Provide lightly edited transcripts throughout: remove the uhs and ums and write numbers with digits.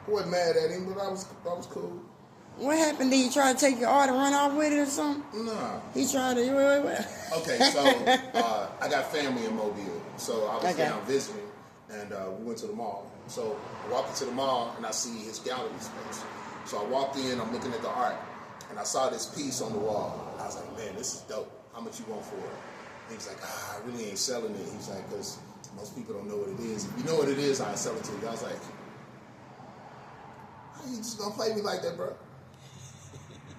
I wasn't mad at him, but I was cool. What happened? Did he try to take your art and run off with it or something? Nah. He tried to. Okay, so I got family in Mobile, so I was down visiting, and we went to the mall. So I walked into the mall, and I see his gallery space. So I walked in, I'm looking at the art, and I saw this piece on the wall. I was like, man, this is dope. How much you want for it? And he's like, I really ain't selling it. He's like, because most people don't know what it is. If you know what it is, I'll sell it to you. I was like, how you just gonna play me like that, bro?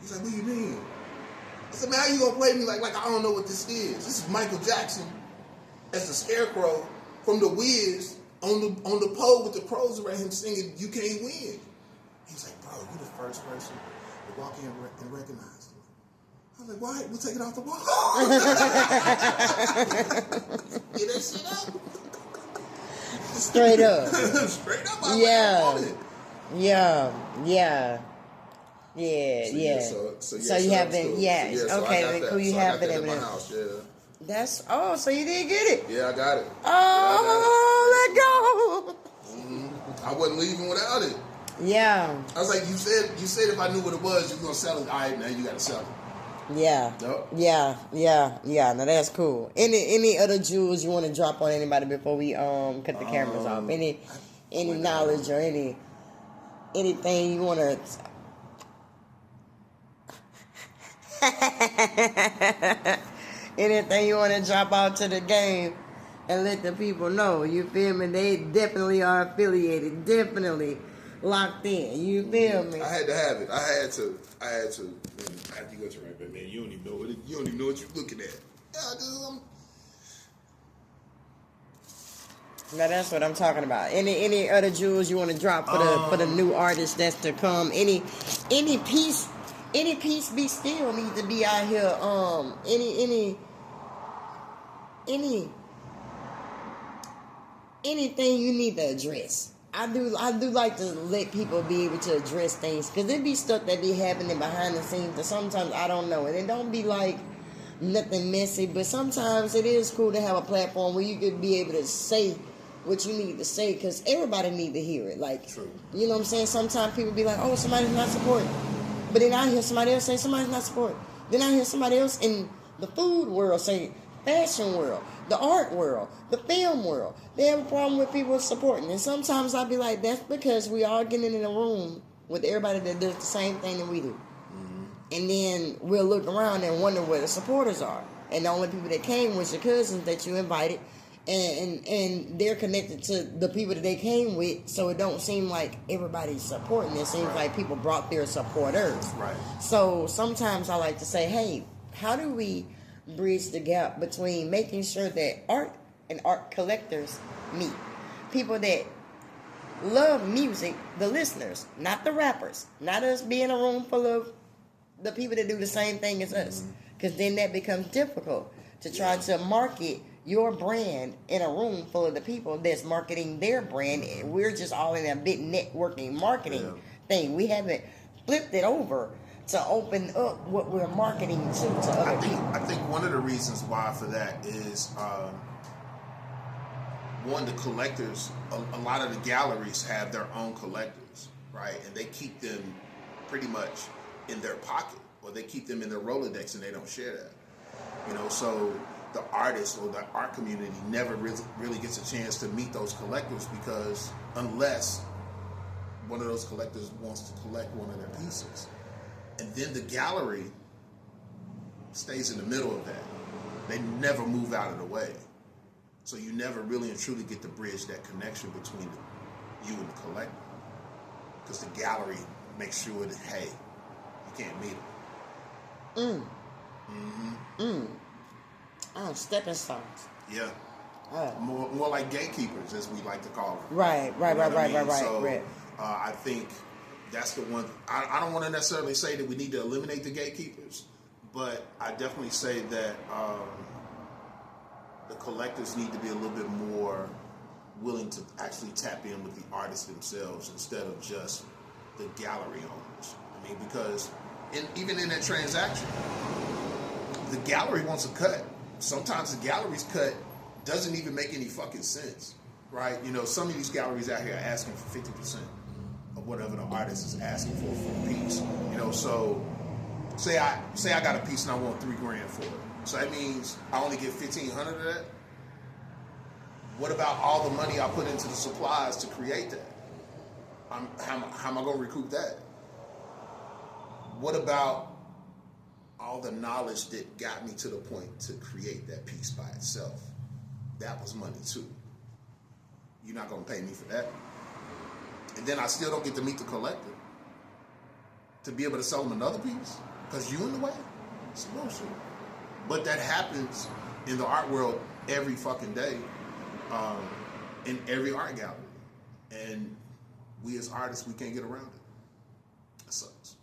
He's like, what do you mean? I said, man, how you gonna play me like I don't know what this is? This is Michael Jackson as the Scarecrow from The Wiz on the pole with the crows around him singing, "You Can't Win." He's like, bro, you the first person to walk in and recognize me. I was like, why? We'll take it off the wall. Get that shit up. Straight up. Straight up. Yeah. So you have it. Yeah. Okay. Cool. You have it in my house. Yeah. That's so you did get it. Yeah, I got it. Oh, let go. Mm-hmm. I wasn't leaving without it. Yeah. I was like, you said if I knew what it was, you were gonna sell it. All right, now you gotta sell it. Yeah. Nope. Yeah. Now that's cool. Any other jewels you want to drop on anybody before we cut the cameras off? Any knowledge or anything you want to? Anything you want to drop out to the game and let the people know? You feel me? They definitely are affiliated. Definitely locked in. You feel me? I had to have it. I had to. Man, after you go to right, but man, you don't even know what you're looking at. Yeah, dude. Now that's what I'm talking about. Any other jewels you want to drop for the new artists that's to come? Any piece be still needs to be out here. Anything you need to address. I do like to let people be able to address things, because it be stuff that be happening behind the scenes that sometimes I don't know, and it don't be like nothing messy, but sometimes it is cool to have a platform where you could be able to say what you need to say, because everybody need to hear it. Like, true. You know what I'm saying? Sometimes people be like, oh, somebody's not supporting. But then I hear somebody else say somebody's not supporting. Then I hear somebody else in the food world say, fashion world, the art world, the film world, they have a problem with people supporting. And sometimes I'll be like, that's because we all getting in a room with everybody that does the same thing that we do. Mm-hmm. And then we'll look around and wonder where the supporters are. And the only people that came was your cousins that you invited. And they're connected to the people that they came with, so it don't seem like everybody's supporting. It seems like people brought their supporters. Right. So sometimes I like to say, hey, how do we bridge the gap between making sure that art and art collectors meet? People that love music, the listeners, not the rappers, not us being a room full of the people that do the same thing as us, because then that becomes difficult to try to market your brand in a room full of the people that's marketing their brand. We're just all in a big networking marketing thing. We haven't flipped it over to open up what we're marketing to other people. I think one of the reasons why for that is one, the collectors, a lot of the galleries have their own collectors, right? And they keep them pretty much in their pocket, or they keep them in their Rolodex and they don't share that. You know, so the artist or the art community never really gets a chance to meet those collectors, because unless one of those collectors wants to collect one of their pieces. And then the gallery stays in the middle of that. They never move out of the way. So you never really and truly get to bridge that connection between you and the collector. Because the gallery makes sure that, hey, you can't meet them. Oh, stepping stones. Yeah. More like gatekeepers, as we like to call them. Right. So, I think that's the one. I don't want to necessarily say that we need to eliminate the gatekeepers, but I definitely say that the collectors need to be a little bit more willing to actually tap in with the artists themselves instead of just the gallery owners. I mean, because even in that transaction, the gallery wants a cut. Sometimes the gallery's cut doesn't even make any fucking sense, right? You know, some of these galleries out here are asking for 50%. of whatever the artist is asking for the piece. You know, so say I got a piece and I want $3,000 for it. So that means I only get $1,500 of that. What about all the money I put into the supplies to create that? How am I going to recoup that? What about all the knowledge that got me to the point to create that piece by itself? That was money too. You're not going to pay me for that. And then I still don't get to meet the collector to be able to sell them another piece because you in the way. It's bullshit. But that happens in the art world every fucking day, in every art gallery. And we as artists, we can't get around it. It sucks.